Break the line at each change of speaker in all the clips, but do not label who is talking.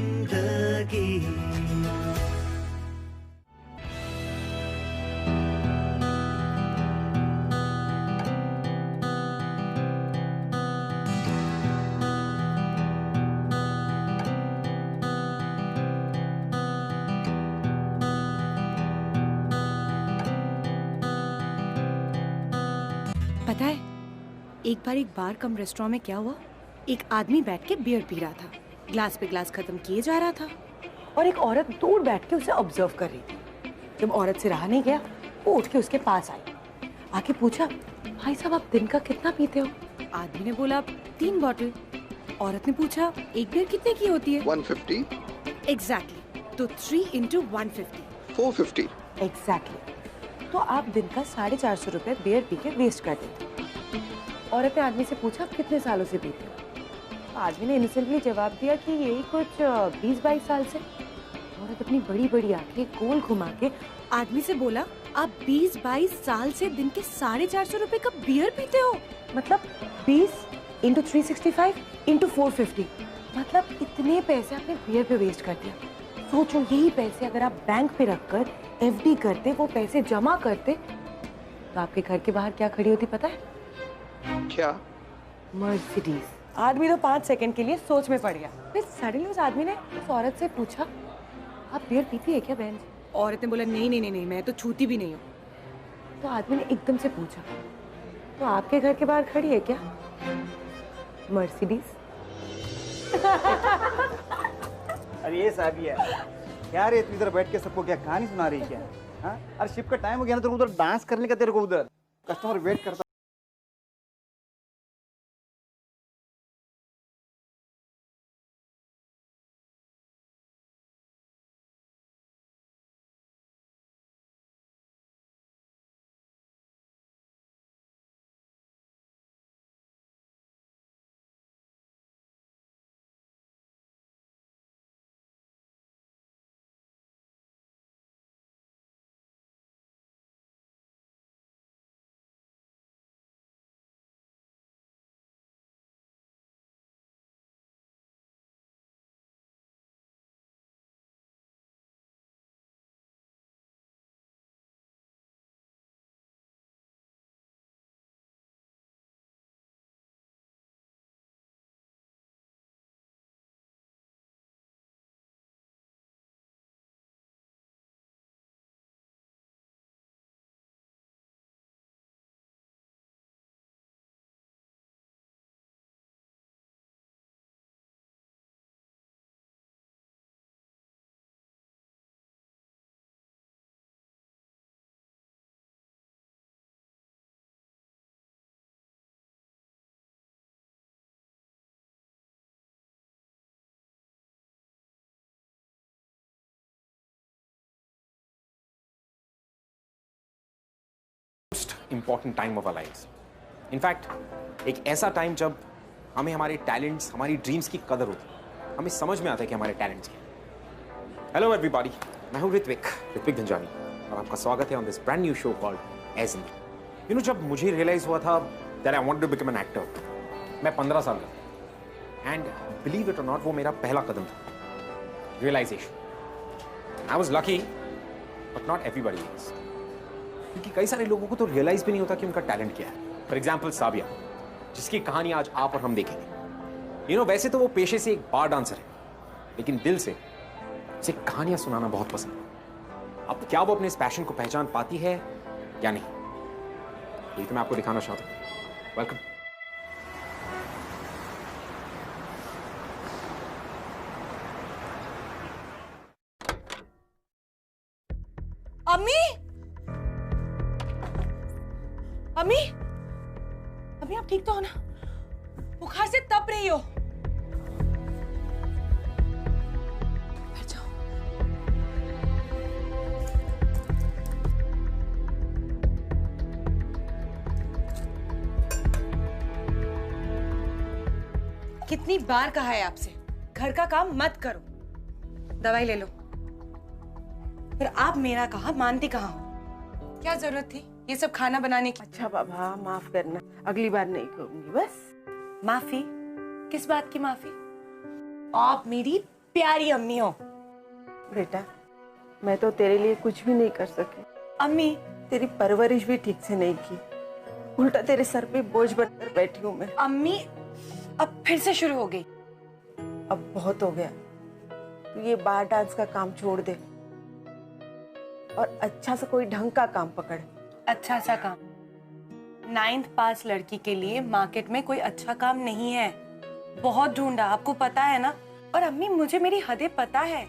जिंदगी।
पता है, एक बार कम रेस्टोरेंट में क्या हुआ, एक आदमी बैठ के बियर पी रहा था, ग्लास पे ग्लास खत्म किए जा रहा था और एक औरत दूर बैठ के उसे ऑब्जर्व कर रही थी। जब औरत से रहा नहीं गया, वो उठ के उसके पास आई, आके पूछा, भाई साहब आप दिन का कितना पीते हो? आदमी ने बोला 3 बॉटल। औरत ने पूछा, एक बियर कितने की होती है?
150।
एग्जैक्टली, तो 3 into 150
450।
एग्जैक्टली। तो आप दिन का 450 रुपए बियर पी के वेस्ट कर देते। औरत ने आदमी से पूछा, आप कितने सालों से पीते हो? आदमी ने इनोसेंटली जवाब दिया कि यही कुछ 20-22 साल से। औरत अपनी बड़ी बड़ी आंखें गोल घुमा के आदमी से बोला, आप 20-22 साल से दिन के 450 रुपए का बियर पीते हो? मतलब 20 into 365 into 450, मतलब इतने पैसे आपने बियर पे वेस्ट कर दिया। सोचो, यही पैसे अगर आप बैंक पे रखकर एफडी करते, वो पैसे जमा करते, तो आपके घर के बाहर क्या खड़ी होती पता है?
क्या?
मर्सिडीज। आदमी तो 5 सेकंड के लिए सोच में पड़ गया। फिर सडनली उस आदमी ने उस औरत से पूछा, आप बियर पीती है क्या बहन? औरत ने बोला, नहीं नहीं नहीं नहीं, मैं तो छूती भी नहीं हूँ। तो आदमी ने एकदम से पूछा, तो आपके घर के बाहर खड़ी है क्या मर्सिडीज?
अरे ये साबिया, क्या रे तू इधर बैठ के सबको क्या कहानी सुना रही है क्या? हाँ, अरे शिफ्ट का टाइम हो गया ना, तो उधर डांस करने का तेरे को, उधर कस्टमर वेट करता।
Important time of our lifes. In fact एक ऐसा टाइम जब हमें हमारे टैलेंट्स, हमारी ड्रीम्स की कदर होती है, हमें समझ में आता है कि हमारे टैलेंट्स क्या हैं। हेलो एवरीबॉडी, मैं हूं ऋत्विक धनजानी और आपका स्वागत है on this brand new show called age in. You know, जब मुझे रियलाइज हुआ था that I wanted to become an actor, मैं 15 साल का था, एंड बिलीव इट और नॉट, वो मेरा पहला कदम था, realization. I was lucky but not everybody is, क्योंकि कई सारे लोगों को तो रियलाइज भी नहीं होता कि उनका टैलेंट क्या है। फॉर एग्जाम्पल साबिया, जिसकी कहानी आज आप और हम देखेंगे। यू नो, वैसे तो वो पेशे से एक बार डांसर है, लेकिन दिल से उसे कहानियां सुनाना बहुत पसंद है। अब क्या वो अपने इस पैशन को पहचान पाती है या नहीं, ये तो मैं आपको दिखाना चाहता हूं। वेलकम।
अम्मी, अम्मी, अम्मी आप ठीक तो हो ना? बुखार से तप रही हो। बैठ जाओ। कितनी बार कहा है आपसे, घर का काम मत करो, दवाई ले लो। फिर आप मेरा कहा मानती कहाँ हो? क्या जरूरत थी ये सब खाना बनाने की?
अच्छा बाबा, माफ करना, अगली बार नहीं करूंगी बस।
माफी? किस बात की माफी? आप मेरी प्यारी अम्मी हो।
बेटा, मैं तो तेरे लिए कुछ भी नहीं कर सकी।
अम्मी,
तेरी परवरिश भी ठीक से नहीं की, उल्टा तेरे सर पे बोझ बनकर बैठी हूँ मैं।
अम्मी अब फिर से शुरू हो गई।
अब बहुत हो गया, तू ये बार डांस का काम छोड़ दे और अच्छा सा कोई ढंग का काम पकड़।
अच्छा सा काम? 9th पास लड़की के लिए मार्केट में कोई अच्छा काम नहीं है। बहुत ढूंढा, आपको पता है ना। और अम्मी, मुझे मेरी हदें पता है।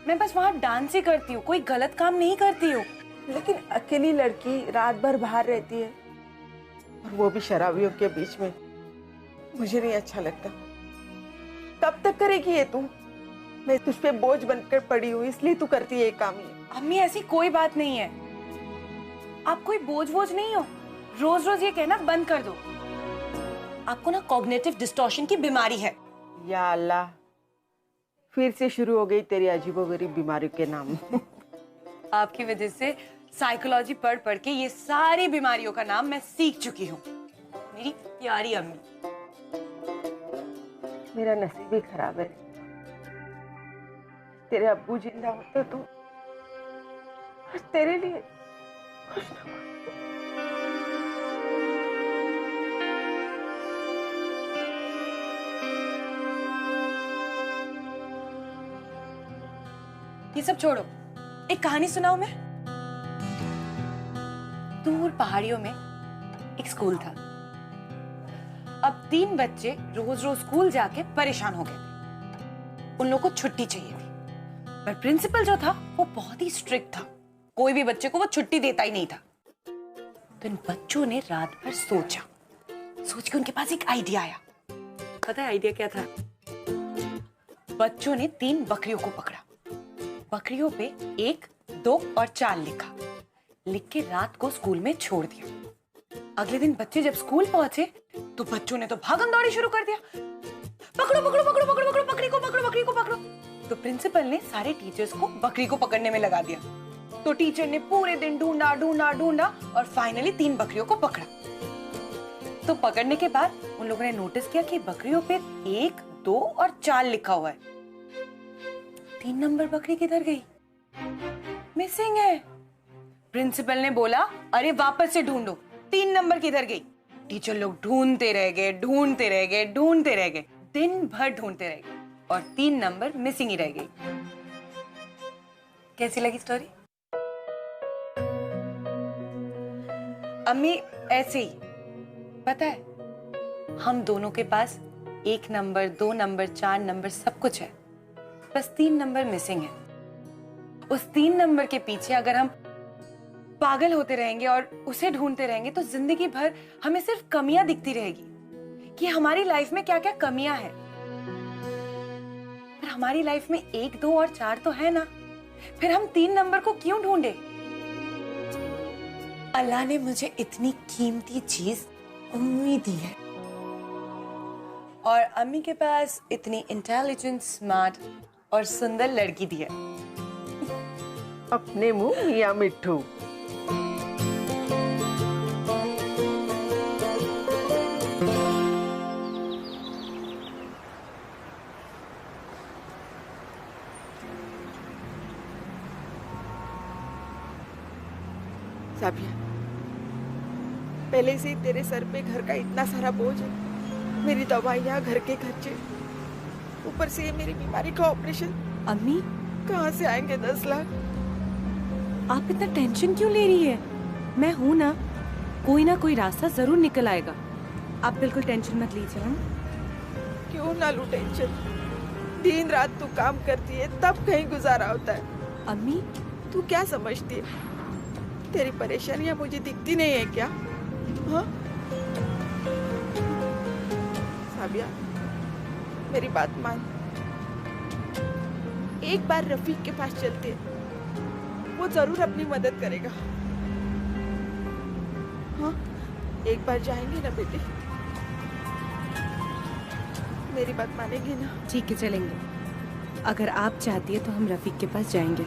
मैं बस वहाँ डांस ही करती हूँ, कोई गलत काम नहीं करती हूँ।
लेकिन अकेली लड़की रात भर बाहर रहती है, और वो भी शराबियों के बीच में, मुझे नहीं अच्छा लगता। कब तक करेगी ये तू? मैं तुझ पे बोझ बनकर पड़ी हूँ, इसलिए तू करती है ये काम ही।
अम्मी, ऐसी कोई बात नहीं है। आप कोई बोझ नहीं हो। रोज रोज ये कहना बंद कर दो। आपको ना कॉग्निटिव डिस्टॉर्शन की बीमारी है।
या अल्लाह, फिर से शुरू हो गई तेरी अजीबोगरीब बीमारी के नाम।
आपकी वजह से साइकोलॉजी पढ़ पढ़ के ये सारी बीमारियों का नाम मैं सीख चुकी हूँ। मेरी प्यारी अम्मी।
मेरा नसीब ही खराब है। तेरे अब्बू जिंदा होते तो आज तेरे लिए कुछ ना कुछ।
ये सब छोड़ो, एक कहानी सुनाऊं मैं। दूर पहाड़ियों में एक स्कूल था। अब 3 बच्चे रोज रोज स्कूल जाके परेशान हो गए थे। उन लोगों को छुट्टी चाहिए थी, पर प्रिंसिपल जो था वो बहुत ही स्ट्रिक्ट था। कोई भी बच्चे को वो छुट्टी देता ही नहीं था। तो इन बच्चों ने रात भर सोच के उनके पास एक आइडिया आया। पता है आइडिया क्या था? बच्चों ने 3 बकरियों को पकड़ा। बकरियों पे 1, 2 और 4 लिख के रात को स्कूल में छोड़ दिया। अगले दिन बच्चे जब स्कूल पहुंचे तो बच्चों ने तो भागम दौड़ी शुरू कर दिया। पकड़ो पकड़ो पकड़ो पकड़ो पकड़ो, बकरी को पकड़ो, बकरी को पकड़ो। तो प्रिंसिपल ने सारे टीचर्स को बकरी को पकड़ने में लगा दिया। तो टीचर ने पूरे दिन ढूंढा और फाइनली 3 बकरियों को पकड़ा। तो पकड़ने के बाद उन लोगों ने नोटिस किया कि बकरियों पे 1, 2 और 4 लिखा हुआ है। 3 नंबर बकरी किधर गई? मिसिंग है। प्रिंसिपल ने बोला, अरे वापस से ढूंढो, 3 नंबर किधर गई? टीचर लोग ढूंढते रह गए, दिन भर ढूंढते रह गए और 3 नंबर मिसिंग ही रह गई। कैसी लगी स्टोरी? अम्मी, ऐसे ही पता है, हम दोनों के पास 1 नंबर, 2 नंबर, 4 नंबर सब कुछ है, बस 3 नंबर मिसिंग है। उस 3 नंबर के पीछे अगर हम पागल होते रहेंगे और उसे ढूंढते रहेंगे तो जिंदगी भर हमें सिर्फ कमियां दिखती रहेगी कि हमारी लाइफ में क्या क्या कमियां हैं। पर हमारी लाइफ में 1, 2 और 4 तो है ना, फिर हम 3 नंबर को क्यों ढूंढे? अल्लाह ने मुझे इतनी कीमती चीज उम्मीद दी है और अम्मी के पास इतनी इंटेलिजेंट, स्मार्ट और सुंदर लड़की दी है।
अपने मुंह मियां मिट्ठू। साबिया, पहले से ही तेरे सर पे घर का इतना सारा बोझ है। मेरी दवाइयाँ, घर के खर्चे, ऊपर से ये मेरी बीमारी का ऑपरेशन।
अम्मी,
कहाँ से आएंगे 10 लाख?
आप इतना टेंशन क्यों ले रही है? मैं हूं ना, कोई ना कोई रास्ता जरूर निकल आएगा। आप बिल्कुल टेंशन मत लीजिए। हम
क्यों ना लूं टेंशन? दिन रात तू काम करती है तब कहीं गुजारा होता है।
अम्मी,
तू क्या समझती है? तेरी परेशानियां मुझे दिखती नहीं है क्या? हाँ साबिया, मेरी बात मान। एक बार रफीक के पास चलते हैं, वो जरूर अपनी मदद करेगा। हाँ, एक बार जाएंगे ना बेटी? मेरी बात मानेगी ना?
ठीक है, चलेंगे। अगर आप चाहती है तो हम रफीक के पास जाएंगे।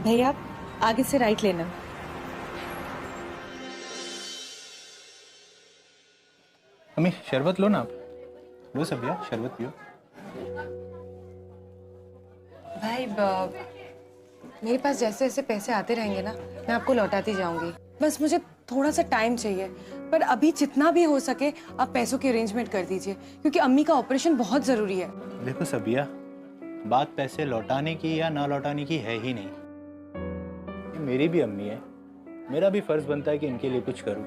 भैया आप आगे से राइट लेना।
अम्मी शरबत लो ना आप। लो सबिया शरबत पियो।
भाई मेरे पास जैसे जैसे पैसे आते रहेंगे ना, मैं आपको लौटाती जाऊंगी। बस मुझे थोड़ा सा टाइम चाहिए, पर अभी जितना भी हो सके आप पैसों की अरेंजमेंट कर दीजिए, क्योंकि अम्मी का ऑपरेशन बहुत जरूरी है।
देखो सबिया, बात पैसे लौटाने की या ना लौटाने की है ही नहीं। ये मेरी भी अम्मी है, मेरा भी फर्ज बनता है कि इनके लिए कुछ करूं।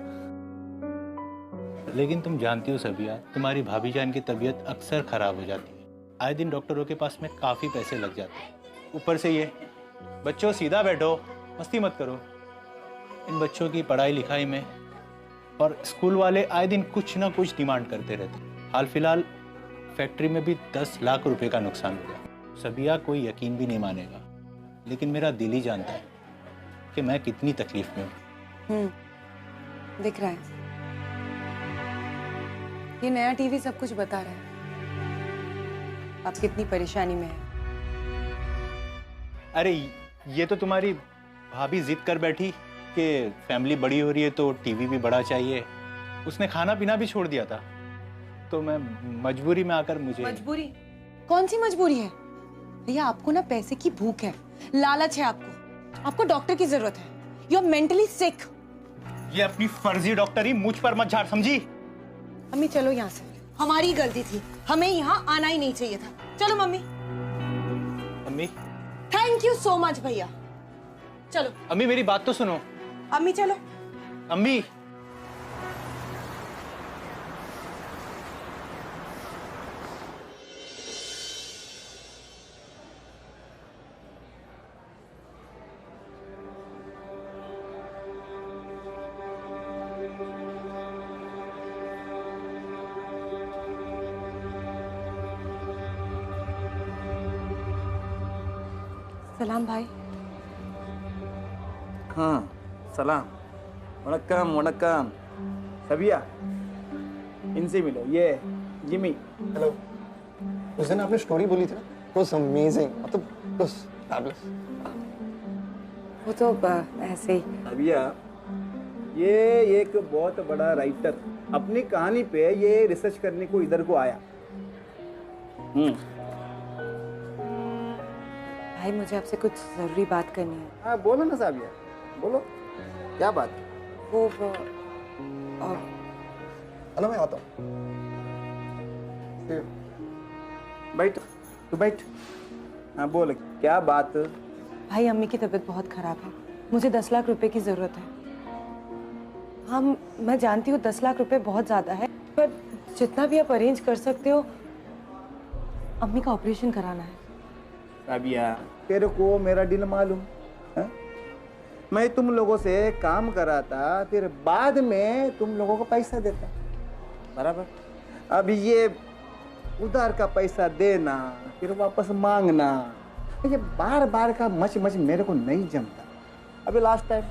लेकिन तुम जानती हो सबिया, तुम्हारी भाभी जान की तबीयत अक्सर खराब हो जाती है। आए दिन डॉक्टरों के पास में काफी पैसे लग जाते हैं। ऊपर से ये बच्चों सीधा बैठो, मस्ती मत करो। इन बच्चों की पढ़ाई लिखाई में और स्कूल वाले आए दिन कुछ ना कुछ डिमांड करते रहते। हाल फिलहाल फैक्ट्री में भी 10 लाख रुपए का नुकसान हुआ। सबिया कोई यकीन भी नहीं मानेगा, लेकिन मेरा दिल ही जानता है कि मैं कितनी तकलीफ में हूँ।
दिख रहा है, ये नया टीवी सब कुछ बता रहा है आप कितनी परेशानी में है।
अरे ये तो तुम्हारी भाभी जिद कर बैठी कि फैमिली बड़ी हो रही है तो टीवी भी बड़ा चाहिए। उसने खाना पीना भी छोड़ दिया था, तो मैं मजबूरी में आकर मुझे।
मजबूरी? कौन सी मजबूरी है भैया? आपको ना पैसे की भूख है, लालच है आपको डॉक्टर की जरूरत है। यू आर मेंटली सिक।
ये अपनी फर्जी डॉक्टरी मुझ पर मत झाड़, समझी?
अम्मी चलो यहाँ से, हमारी गलती थी, हमें यहाँ आना ही नहीं चाहिए था। चलो मम्मी।
अम्मी,
थैंक यू सो मच भैया। चलो
अम्मी मेरी बात तो सुनो।
अम्मी चलो।
अम्मी,
सलाम भाई।
हाँ सलाम, वनक्कम वनक्कम। सबिया, इनसे मिलो, ये जिमी।
हेलो। उस दिन आपने स्टोरी बोली थी ना, इट वाज अमेजिंग, मतलब बस फैबुलस।
वो तो ऐसे ही।
सबिया, ये एक बहुत बड़ा राइटर अपनी कहानी पे ये रिसर्च करने को इधर को आया।
भाई मुझे आपसे कुछ जरूरी बात करनी है।
हाँ बोलो ना साबिया, बोलो क्या बात।
वो
अना मैं आता हूँ।
बैठ, तू बैठ। हाँ बोल, क्या बात।
भाई अम्मी की तबीयत बहुत खराब है, मुझे 10 लाख रुपए की जरूरत है। हाँ मैं जानती हूँ 10 लाख रुपए बहुत ज्यादा है, पर जितना भी आप अरेंज कर सकते हो, अम्मी का ऑपरेशन कराना है।
साबिया, तेरे को मेरा डील मालूम है? मैं तुम लोगों से काम कराता, फिर बाद में तुम लोगों को पैसा देता, बराबर। अब ये उधार का पैसा देना फिर वापस मांगना, ये बार बार का मच मच मेरे को नहीं जमता। अभी लास्ट टाइम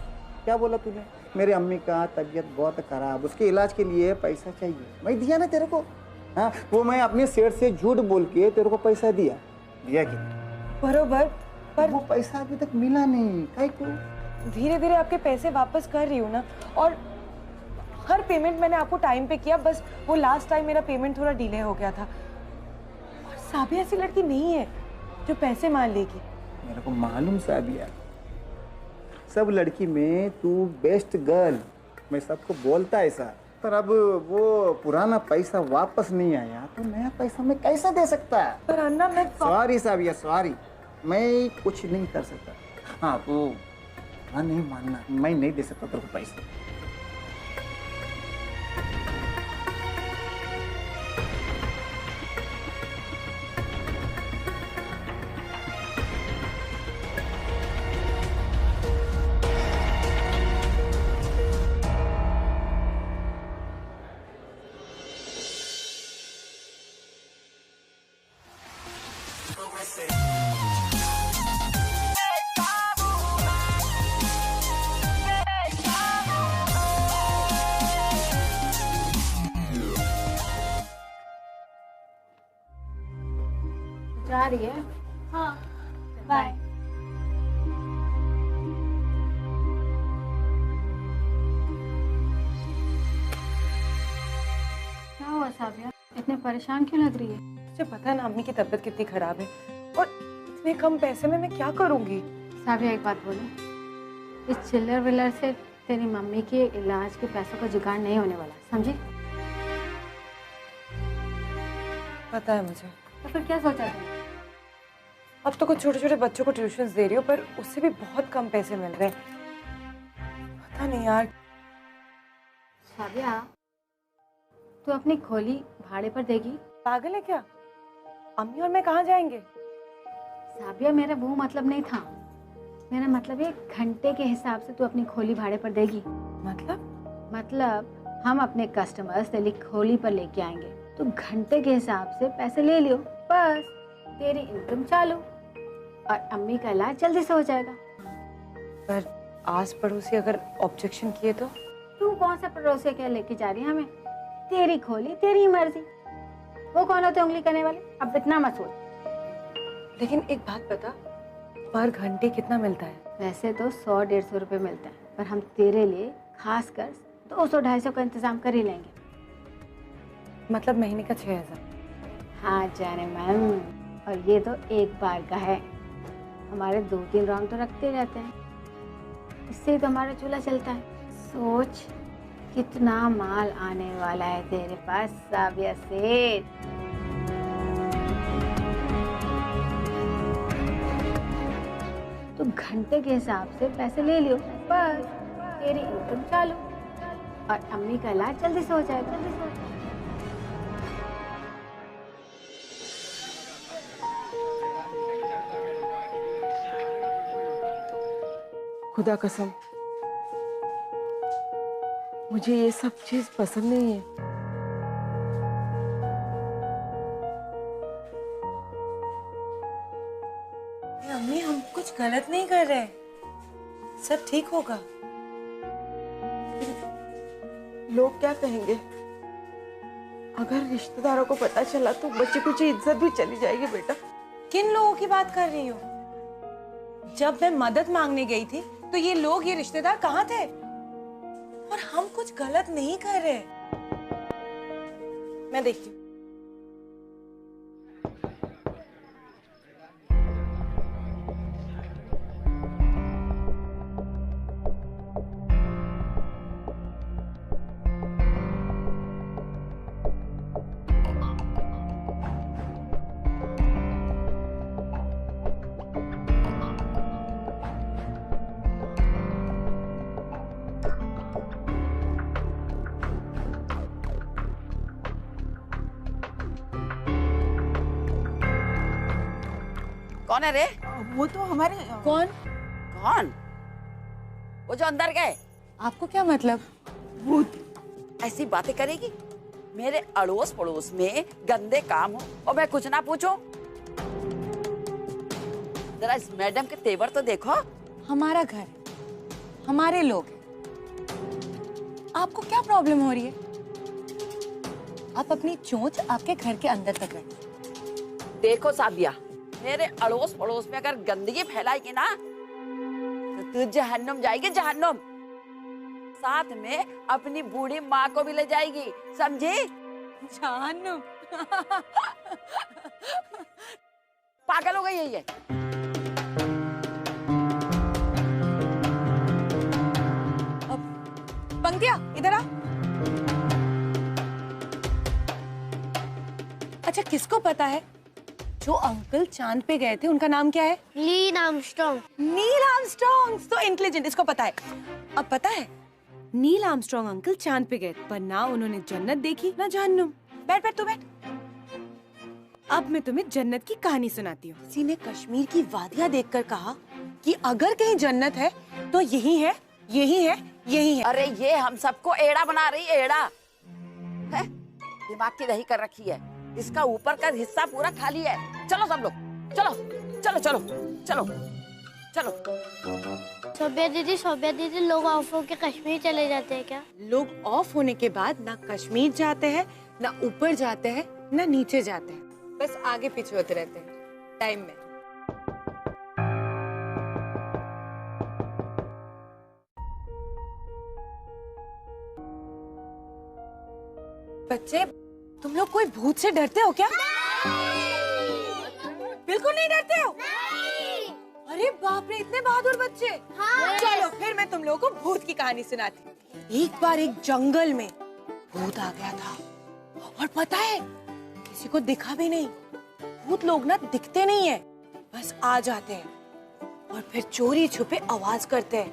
क्या बोला तूने? मेरे अम्मी का तबीयत बहुत खराब, उसके इलाज के लिए पैसा चाहिए, मैं दिया ना तेरे को। हाँ, वो मैं अपने सेठ से झूठ बोल के तेरे को पैसा दिया कि
बरोबर, पर
वो पैसा अभी तक मिला नहीं। काहे को?
धीरे धीरे आपके पैसे वापस कर रही हूँ ना, और हर पेमेंट मैंने आपको टाइम पे किया। बस वो लास्ट टाइम मेरा पेमेंट थोड़ा डिले हो गया था। और साबिया ऐसी लड़की नहीं है जो पैसे मान लेगी।
मेरे को मालूम साबिया, सब लड़की में तू बेस्ट गर्ल, मैं सबको बोलता ऐसा। पर अब वो पुराना पैसा वापस नहीं आया तो नया पैसा मैं कैसा दे सकता?
पर अन्ना मैं
सॉरी साबिया, सॉरी, मैं कुछ नहीं कर सकता। हाँ तो हाँ नहीं मानना, मैं नहीं दे सकता तेरे को पैसे।
जा रही है? हाँ, बाय। क्या हुआ साबिया, इतने परेशान क्यों लग रही है?
तुझे पता है ना अम्मी की तबीयत कितनी खराब है और इतने कम पैसे में मैं क्या करूंगी।
साबिया एक बात बोलो, इस चिल्लर विल्लर से तेरी मम्मी के इलाज के पैसों का जुगाड़ नहीं होने वाला, समझी?
पता है मुझे।
तो फिर क्या सोचा तुमने?
अब तो कुछ छोटे छोटे बच्चों को ट्यूशन दे रही हो पर उससे भी बहुत कम पैसे मिल रहे हैं। पता नहीं यार।
साबिया, तू अपनी खोली भाड़े पर देगी?
पागल है क्या? अम्मी और मैं कहाँ जाएंगे?
साबिया, मेरा वो मतलब नहीं था। मेरा मतलब ये घंटे के हिसाब से तू अपनी खोली भाड़े पर देगी। मतलब हम अपने कस्टमर्स तेरी खोली पर लेके आएंगे तो घंटे के हिसाब से पैसे ले लियो, बस तेरी इनकम चालू और अम्मी का इलाज जल्दी से हो जाएगा।
पर आस पड़ोसी अगर ऑब्जेक्शन किए तो?
तू कौन सा पड़ोसी क्या लेके जा रही है हमें? तेरी खोली तेरी मर्जी, वो कौन होते उंगली करने वाले? अब इतना मत सोच।
लेकिन एक बात बता, पर घंटे कितना मिलता है?
वैसे तो 100-150 रुपए मिलता है, पर हम तेरे लिए खास कर 200-250 का इंतजाम कर ही लेंगे।
मतलब महीने का 6000?
हाँ जाने मैम, और ये तो एक बार का है। हमारे 2-3 राउंड तो रखते रहते हैं, इससे ही तो हमारा चूल्हा चलता है। सोच कितना माल आने वाला है तेरे पास साबिया सेठ। तो घंटे के हिसाब से पैसे ले लियो, बस तेरी इनकम चालू और अम्मी का इलाज जल्दी से हो जाएगा।
खुदा कसम, मुझे ये सब चीज पसंद नहीं है।
अम्मी हम कुछ गलत नहीं कर रहे, सब ठीक होगा।
लोग क्या कहेंगे? अगर रिश्तेदारों को पता चला तो बच्ची कुछ इज्जत भी चली जाएगी बेटा।
किन लोगों की बात कर रही हो? जब मैं मदद मांगने गई थी तो ये लोग, ये रिश्तेदार कहाँ थे? और हम कुछ गलत नहीं कर रहे। मैं देखती हूँ।
कौन है रे?
वो तो हमारे
कौन?
कौन? वो जो अंदर गए।
आपको क्या मतलब?
वो ऐसी बातें करेगी? मेरे अड़ोस पड़ोस में गंदे काम हो और मैं कुछ ना पूछूं? जरा इस मैडम के तेवर तो देखो।
हमारा घर है, हमारे लोग हैं। आपको क्या प्रॉब्लम हो रही है? आप अपनी चोंच आपके घर के अंदर तक रखिए।
देखो साबिया, मेरे अड़ोस पड़ोस में अगर गंदगी फैलाएगी ना तो तू जहन्नुम जाएगी, जहन्नुम। साथ में अपनी बूढ़ी माँ को भी ले जाएगी, समझी?
जहन्नुम?
पागल हो गई है ये।
पंक्तिया इधर आ। अच्छा किसको पता है जो अंकल चांद पे गए थे उनका नाम क्या है?
Neil Armstrong.
नील आर्मस्ट्रॉन्ग, तो इंटेलिजेंट, इसको पता है। अब पता है, नील आर्मस्ट्रॉन्ग अंकल चांद पे गए पर ना उन्होंने जन्नत देखी ना जहन्नुम। बैठ बैठ तू बैठ। अब मैं तुम्हें जन्नत की कहानी सुनाती हूँ। किसी ने कश्मीर की वादियाँ देखकर कहा कि अगर कहीं जन्नत है तो यही है, यही है, यही है।
अरे ये हम सबको एड़ा बना रही है, एड़ा है? दिमाग की दही कर रखी है। इसका ऊपर का हिस्सा पूरा खाली है। चलो सब लोग, चलो चलो चलो चलो चलो।
सोबिया दीदी लोग ऑफ होके कश्मीर चले जाते हैं क्या?
लोग ऑफ होने के बाद ना कश्मीर जाते हैं, ना ऊपर जाते हैं, ना नीचे जाते हैं, बस आगे पीछे होते रहते हैं टाइम में। बच्चे तुम लोग कोई भूत से डरते हो क्या? बिल्कुल नहीं डरते हो? अरे बाप रे, इतने बहादुर बच्चे। चलो फिर मैं तुम लोगों को भूत की कहानी सुनाती हूँ। एक बार एक जंगल में भूत आ गया था और पता है किसी को दिखा भी नहीं। भूत लोग ना दिखते नहीं है, बस आ जाते हैं और फिर चोरी छुपे आवाज करते हैं।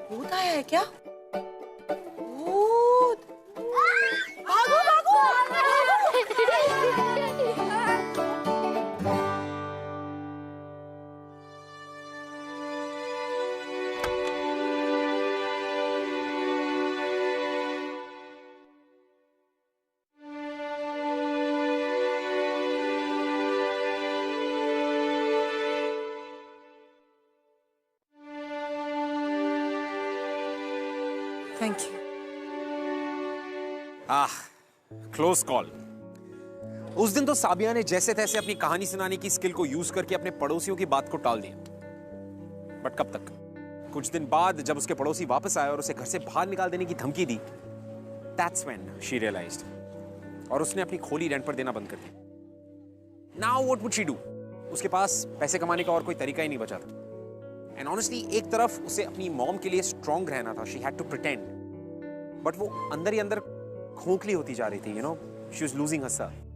भूत आया है क्या? भूत! भागो भागो! Thank you.
Close call. उस दिन तो साबिया ने जैसे तैसे अपनी कहानी सुनाने की स्किल को यूज करके अपने पड़ोसियों की बात को टाल दिया। बट कब तक? कुछ दिन बाद जब उसके पड़ोसी वापस आए और उसे घर से बाहर निकाल देने की धमकी दी, दैट्स व्हेन शी रियलाइज्ड और उसने अपनी खोली रेंट पर देना बंद कर दी। Now what would she do? उसके पास पैसे कमाने का और कोई तरीका ही नहीं बचा था। एंड ऑनेस्टली एक तरफ उसे अपनी मॉम के लिए स्ट्रांग रहना था, she had to pretend, but वो अंदर ही अंदर खोखली होती जा रही थी, you know, she was losing herself.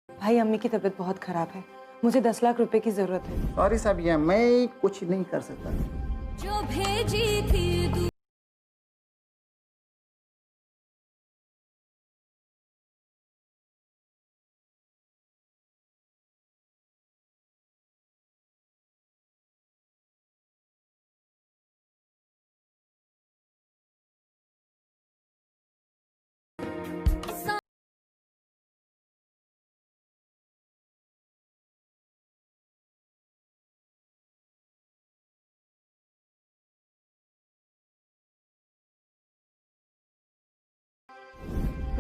भाई अम्मी की तबीयत बहुत खराब है, मुझे 10 लाख रुपए की जरूरत है।
सॉरी साबिया, मैं कुछ नहीं कर सकता।
जो भेजी थी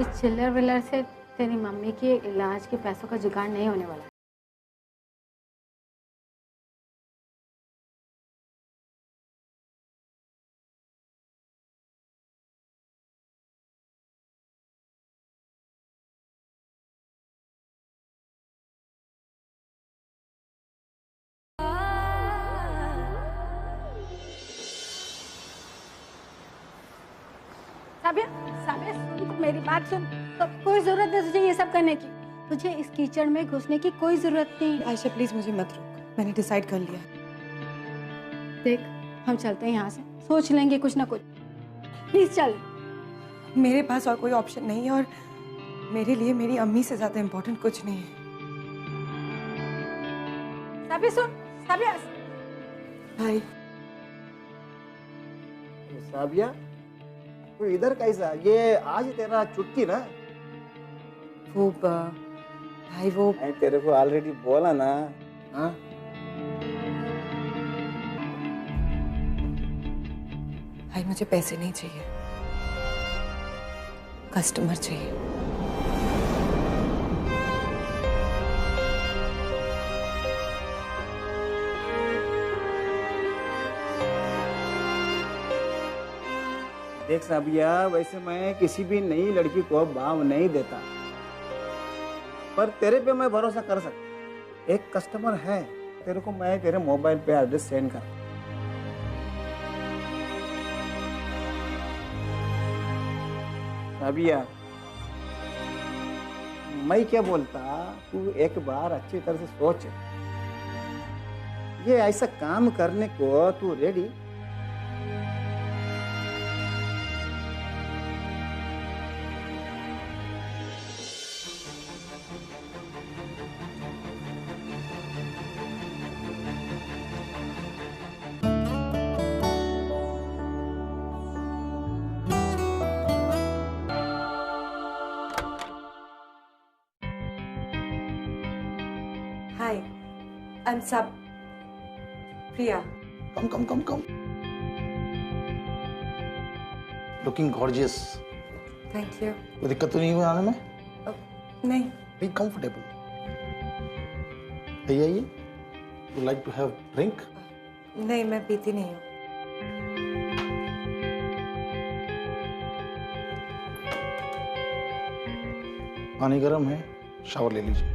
इस चिल्लर विल्लर से तेरी मम्मी के इलाज के पैसों का जुगाड़ नहीं होने वाला। साबिया, साबिया सुन, मेरी बात सुन। तो कोई जरूरत नहीं तुझे ये सब करने की। तुझे इस कीचड़ में घुसने की कोई जरूरत नहीं।
आयशा प्लीज मुझे मत रोक, मैंने डिसाइड कर लिया।
देख, हम चलते हैं यहाँ से, सोच लेंगे कुछ ना कुछ। प्लीज चल।
मेरे पास और कोई ऑप्शन नहीं है और मेरे लिए मेरी अम्मी से ज्यादा इम्पोर्टेंट कुछ नहीं है।
साबिया सुन, साबिया।
भाई
साबिया, तो इधर कैसा? ये आज तेरा छुट्टी ना?
वो भाई वो
मैं तेरे को ऑलरेडी बोला ना। हाँ,
भाई मुझे पैसे नहीं चाहिए, कस्टमर चाहिए।
देख साबिया, वैसे मैं किसी भी नई लड़की को भाव नहीं देता, पर तेरे पे मैं भरोसा कर सकता। एक कस्टमर है, तेरे को मैं तेरे मोबाइल पे एड्रेस सेंड कर। साबिया, मैं क्या बोलता, तू एक बार अच्छी तरह से सोच। ये ऐसा काम करने को तू ready?
I'm Sab. Priya.
Come. Looking gorgeous.
Thank you.
कोई दिक्कत तो नहीं हुई आने में?
नहीं.
Be comfortable. आइए. You like to have drink?
नहीं, मैं पीती नहीं हूँ.
पानी गर्म है, शावर ले लीजिए.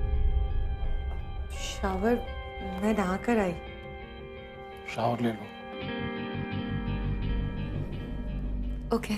शावर मैं नहा कर आई.
शावर ले लो.
ओके.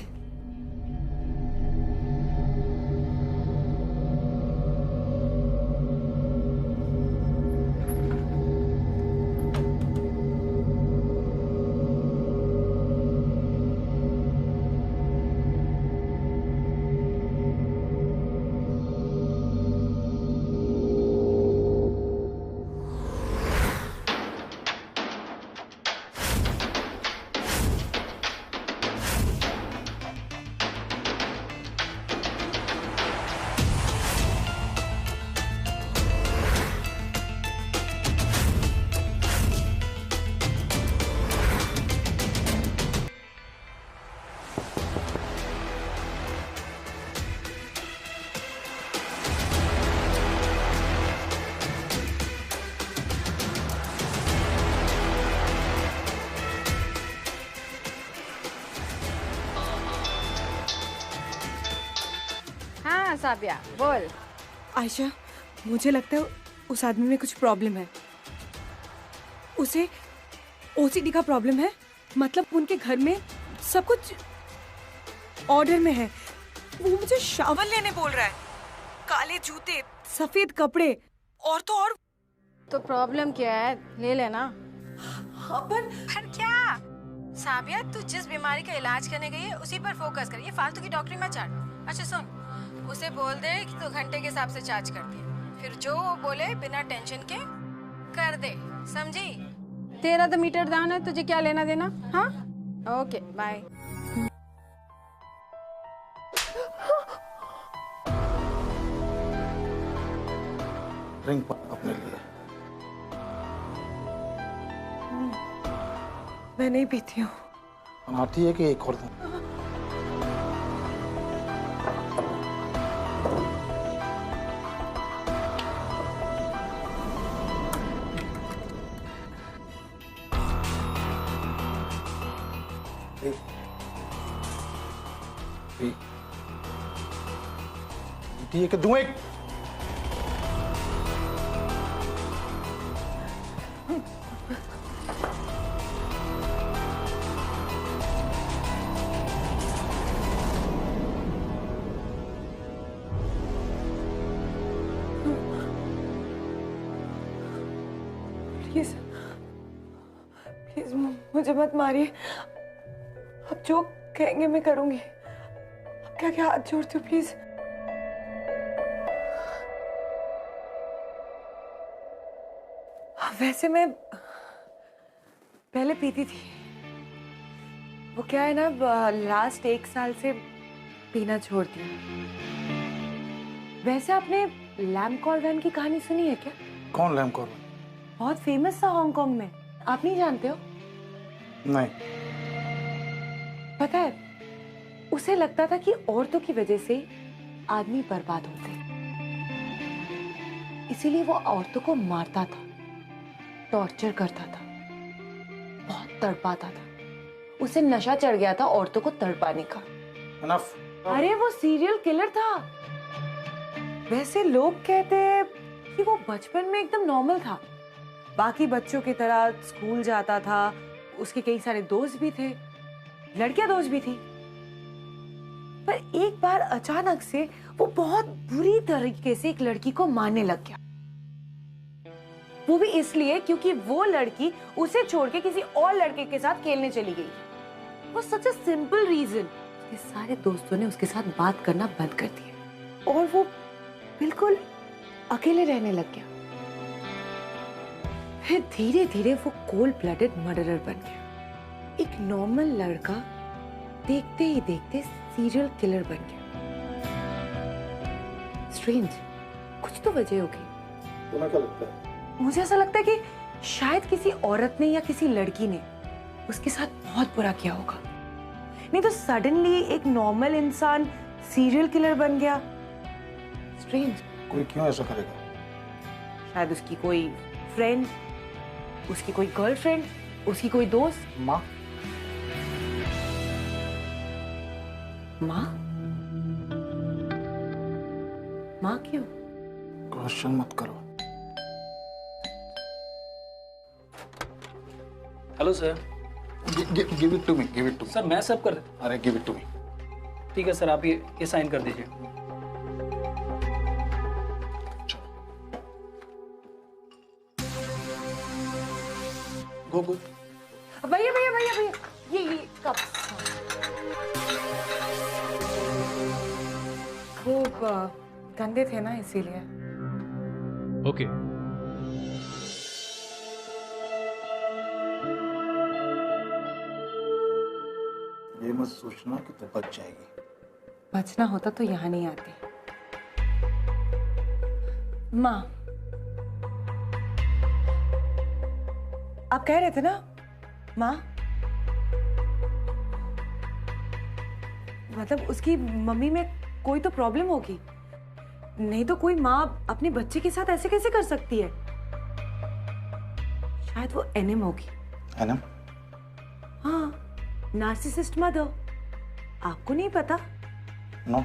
हाँ साबिया बोल।
आयशा, मुझे लगता है उस आदमी में कुछ प्रॉब्लम है. उसे ओसीडी का प्रॉब्लम है. मतलब उनके घर में सब कुछ ऑर्डर में है. वो मुझे शावर लेने बोल रहा है. काले जूते, सफेद कपड़े और तो और.
तो प्रॉब्लम क्या है, ले लेना.
हाँ, पर
क्या साबिया, तू जिस बीमारी का इलाज करने गई है उसी पर फोकस कर. ये फालतू की डॉक्टरी मत चाट. अच्छा सुन, उसे बोल दे कि तू घंटे के हिसाब से चार्ज करती है. फिर जो वो बोले बिना टेंशन के कर दे, समझी? तेरा तो मीटर डाउन है, तुझे क्या लेना देना. हाँ ओके बाय.
ड्रिंक अपने लिए.
मैं नहीं पीती हूँ.
बनाती है कि एक और दिन? ये कि दूं एक?
प्लीज प्लीज मुझे मत मारिए. अब जो कहेंगे मैं करूंगी. अब क्या क्या हाथ जोड़ती हूँ प्लीज. वैसे मैं पहले पीती थी. वो क्या है ना, लास्ट 1 साल से पीना छोड़ दिया. वैसे आपने लैम कॉर्डन की कहानी सुनी है क्या?
कौन लैम कॉर्डन?
बहुत फेमस था हांगकांग में. आप नहीं जानते हो?
नहीं.
पता है, उसे लगता था कि औरतों की वजह से आदमी बर्बाद होते हैं, इसीलिए वो औरतों को मारता था, टॉर्चर करता था, बहुत तड़पाता था. उसे नशा चढ़ गया था औरतों को तड़पाने का.
Enough.
अरे वो सीरियल किलर था. वैसे लोग कहते हैं कि वो बचपन में एकदम नॉर्मल था. बाकी बच्चों की तरह स्कूल जाता था. उसके कई सारे दोस्त भी थे, लड़कियां दोस्त भी थी. पर एक बार अचानक से वो बहुत बुरी तरीके से एक लड़की को मारने लग गया. वो भी इसलिए क्योंकि वो लड़की उसे छोड़ के किसी और लड़के के साथ खेलने चली गई. वो सच अ सिंपल रीजन. उसके सारे दोस्तों ने उसके साथ बात करना बंद कर दिया और वो बिल्कुल अकेले रहने लग गया. फिर धीरे धीरे वो कोल्ड ब्लडेड मर्डरर बन गया. एक नॉर्मल लड़का देखते ही देखते सीरियल किलर बन गया. स्ट्रेंज, कुछ तो वजह होगी.
तुम्हें क्या लगता है?
मुझे ऐसा लगता है कि शायद किसी औरत ने या किसी लड़की ने उसके साथ बहुत बुरा किया होगा, नहीं तो सडनली एक नॉर्मल इंसान सीरियल किलर बन गया। स्ट्रेंज।
कोई क्यों ऐसा करेगा?
शायद उसकी कोई फ्रेंड, उसकी कोई गर्लफ्रेंड, उसकी कोई दोस्त।
माँ?
माँ? माँ क्यों?
क्वेश्चन मत करो।
Hello sir.
Give it to me, give it to me.
Sir मैं सब कर।
अरे गिव इट टू मी।
ठीक है सर, आप ये साइन कर दीजिए।
गो गो।
भैया भैया भैया भैया, ये कप वो गंदे थे ना, इसीलिए।
ओके।
ये मत सोचना कि तो बच जाएगी।
बचना होता तो यहाँ नहीं आती। माँ, आप कह रहे थे ना माँ, मतलब उसकी मम्मी में कोई तो प्रॉब्लम होगी, नहीं तो कोई माँ अपने बच्चे के साथ ऐसे कैसे कर सकती है? शायद वो एनएम होगी।
एनएम?
हाँ, नार्सिसिस्ट मदर। आपको नहीं पता?
नो।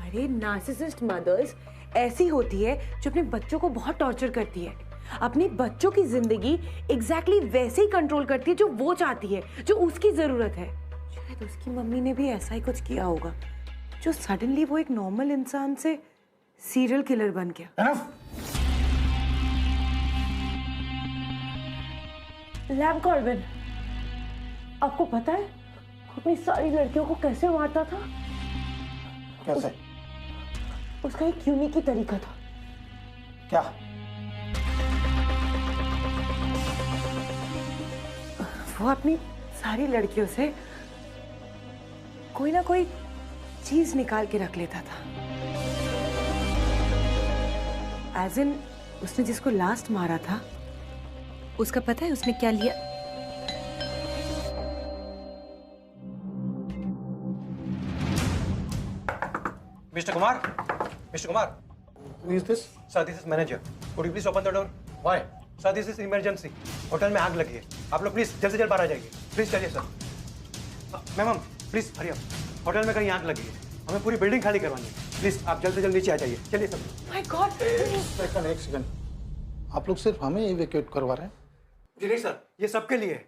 अरे नार्सिसिस्ट मदर्स ऐसी होती है जो अपने बच्चों को बहुत टॉर्चर करती है, अपने बच्चों की जिंदगी एग्जैक्टली वैसे ही कंट्रोल करती है जो वो चाहती है, जो उसकी जरूरत है। शायद उसकी मम्मी ने भी ऐसा ही कुछ किया होगा, जो सडनली वो एक नॉर्मल इंसान से सीरियल किलर बन गया। लैम कॉर्बिन, आपको पता है अपनी सारी लड़कियों को कैसे मारता था?
कैसे?
उसका एक यूनिक ही तरीका था।
क्या?
वो अपनी सारी लड़कियों से कोई ना कोई चीज निकाल के रख लेता था। एज इन उसने जिसको लास्ट मारा था, उसका पता है उसने क्या लिया?
Mr. Kumar? Mr. Kumar?
Who is this?
Sir, this is manager. Could you please open the door?
Why?
Sir, this is emergency. Hotel में आग लगी है। आप लोग प्लीज जल्द से जल्द बाहर आ जाइए। प्लीज चलिए sir. Ma'am please hurry up. Hotel में कहीं आग लगी है। हमें पूरी बिल्डिंग खाली करवानी है। प्लीज आप जल्द से जल्द नीचे आ जाइए। चलिए सर।
My God!
एक सेकंड। आप लोग सिर्फ हमें इवैक्यूएट करवा रहे हैं?
जी नहीं सर, ये सबके लिए है।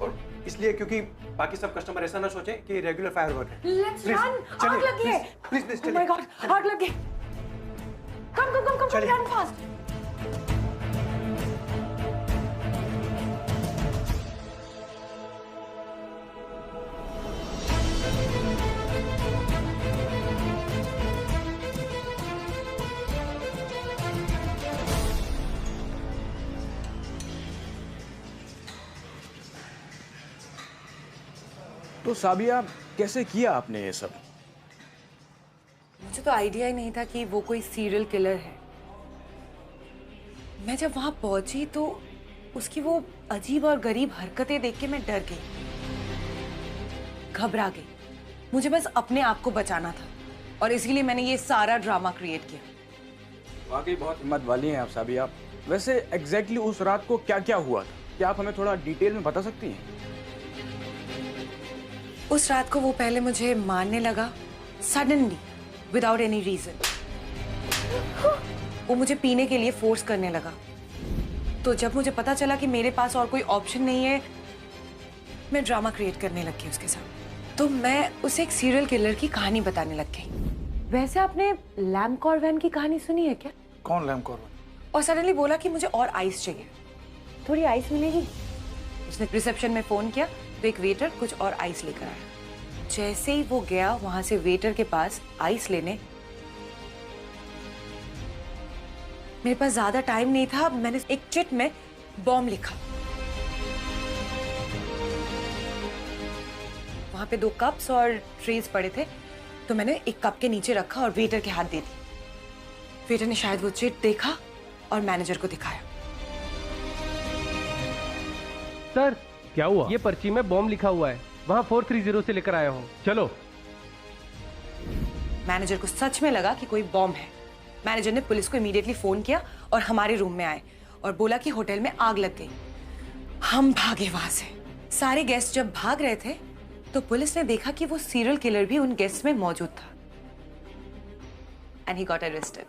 और इसलिए क्योंकि बाकी सब कस्टमर ऐसा ना सोचे कि रेगुलर फायर वर्क है।
Let's run! आग लगी है।
प्लीज प्लीज
Oh
चलिए।
my God! आग लगी। Come, run fast.
तो साबिया, कैसे किया आपने ये सब?
मुझे तो आइडिया ही नहीं था कि वो कोई सीरियल किलर है। मैं जब वहां पहुंची तो उसकी वो अजीब और गरीब हरकतें देख के मैं डर गई, घबरा गई। मुझे बस अपने आप को बचाना था और इसीलिए मैंने ये सारा ड्रामा क्रिएट किया।
वाकई बहुत हिम्मत वाली हैं आप साबिया। वैसे एग्जैक्टली उस रात को क्या क्या हुआ था, क्या आप हमें थोड़ा डिटेल में बता सकती हैं?
उस रात को वो पहले मुझे मारने लगा, सडनली, विदाउट एनी रीजन। वो मुझे पीने के लिए फोर्स करने लगा। तो जब मुझे पता चला कि मेरे पास और कोई ऑप्शन नहीं है, मैं ड्रामा क्रिएट करने लग गई उसके साथ। तो मैं उसे एक सीरियल किलर की कहानी बताने लग गई। वैसे आपने लैम कॉर्बिन की कहानी सुनी है क्या?
कौन लैम कॉर्बिन?
और सडनली बोला कि मुझे और आइस चाहिए। थोड़ी आइस मिलेगी? उसने रिसेप्शन में फोन किया तो एक वेटर कुछ और आइस लेकर आया। जैसे ही वो गया वहां से वेटर के पास आइस लेने, मेरे पास ज्यादा टाइम नहीं था। मैंने एक चिट में बॉम्ब लिखा। वहां पे 2 कप्स और ट्रेज पड़े थे, तो मैंने एक कप के नीचे रखा और वेटर के हाथ दे दी। वेटर ने शायद वो चिट देखा और मैनेजर को दिखाया।
सर
क्या हुआ?
ये पर्ची में बॉम्ब लिखा हुआ है, वहाँ 430 से लेकर आया हूँ। चलो।
मैनेजर को सच में लगा कि कोई बॉम्ब है। मैनेजर ने पुलिस को इमीडिएटली फोन किया और हमारे रूम में आए और बोला कि होटल में आग लग गई। हम भागे वहां से। सारे गेस्ट जब भाग रहे थे तो पुलिस ने देखा कि वो सीरियल किलर भी उन गेस्ट में मौजूद था एंड ही गॉट अरेस्टेड।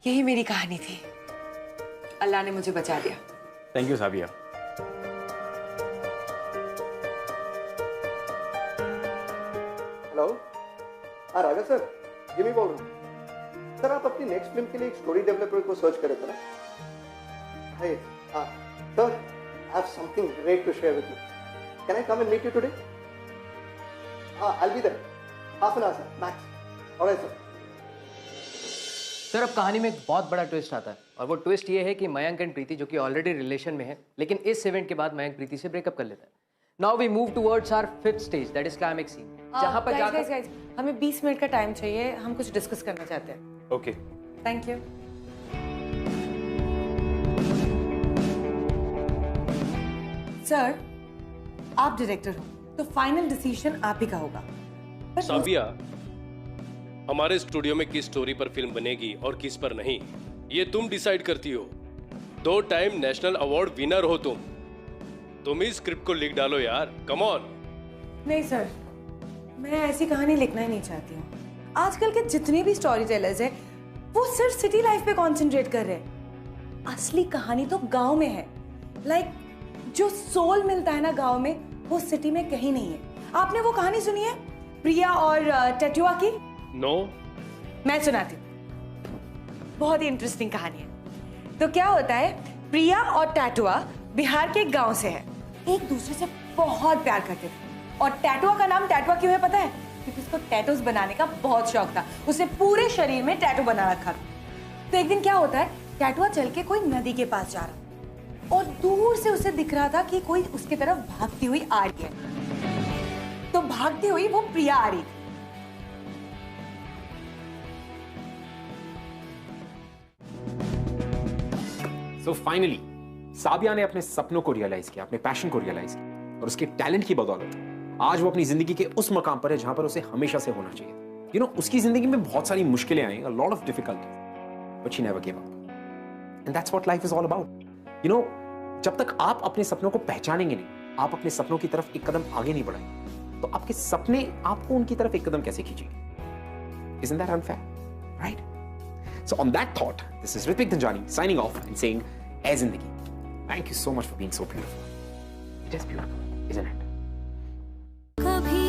यही मेरी कहानी थी। अल्लाह ने मुझे बचा लिया।
Thank you Sabiya.
हेलो, हाँ राजा सर, जिमी बोल रहा हूँ। सर आप अपनी नेक्स्ट फिल्म के लिए एक स्टोरी डेवलपर को सर्च करे थे ना? हाय, हाँ sir, I have something great to share with you. Can I come and meet you today? हाँ, I will be there. Half an hour sir, Max. Alright sir.
Sir अब कहानी में एक बहुत बड़ा ट्विस्ट आता है और वो ट्विस्ट ये है कि मयंक एंड प्रीति जो कि ऑलरेडी रिलेशन में है, लेकिन इस इवेंट के बाद मयंक प्रीति से ब्रेकअप कर लेता है। Now we move towards our 5th stage, that is climax scene, जहां पर जाकर
हमें 20 मिनट का टाइम चाहिए, हम कुछ डिस्कस करना चाहते हैं।
Okay,
thank you. सर, आप डायरेक्टर हो तो फाइनल डिसीजन आप ही का होगा।
साबिया, हमारे स्टूडियो में किस स्टोरी पर फिल्म बनेगी और किस पर नहीं, ये तुम डिसाइड करती हो। 2 टाइम नेशनल अवार्ड विनर हो तुम ही स्क्रिप्ट को लिख डालो यार, कम ऑन।
नहीं सर, मैं ऐसी कहानी लिखना ही नहीं चाहती हूँ। आजकल के जितने भी स्टोरी टेलर्स हैं, वो सिर्फ सिटी लाइफ पे कॉन्सेंट्रेट कर रहे हैं। असली कहानी तो गांव में है। लाइक जो सोल मिलता है ना गांव में, वो सिटी में कहीं नहीं है। आपने वो कहानी सुनी है प्रिया और टैटुआ की?
नो।
मैं सुनाती हूँ, बहुत ही इंटरेस्टिंग कहानी है। तो क्या होता है, प्रिया और टैटुआ बिहार के गांव से है, एक दूसरे से बहुत प्यार करते थे। और टैटुआ का नाम टैटुआ क्यों है पता है? क्योंकि उसको टैटूज बनाने का बहुत शौक था। उसे पूरे शरीर में टैटू बना रखा था। तो एक दिन क्या होता है, टैटुआ चल के कोई नदी के पास जा रहा और दूर से उसे दिख रहा था कि कोई उसकी तरफ भागती हुई आ रही है। तो भागती हुई वो प्रिया आ रही थी।
सो फाइनली साबिया ने अपने सपनों को रियलाइज किया, अपने पैशन को रियलाइज किया और उसके टैलेंट की बदौलत आज वो अपनी जिंदगी के उस मकाम पर है जहां पर उसे हमेशा से होना चाहिए। यू नो, उसकी जिंदगी में बहुत सारी मुश्किलें आई, a lot of difficulties, but she never gave up. And that's what life is all about. You know, जब तक आप अपने सपनों को पहचानेंगे नहीं, आप अपने सपनों की तरफ एक कदम आगे नहीं बढ़ाएंगे, तो आपके सपने आपको उनकी तरफ एक कदम कैसे खींचेंगे? Isn't that unfair? Right? So on that thought, this is Ritvik Dhanjani signing off and saying, "Ae Zindagi." Thank you so much for being so beautiful. It is beautiful, isn't it?
कभी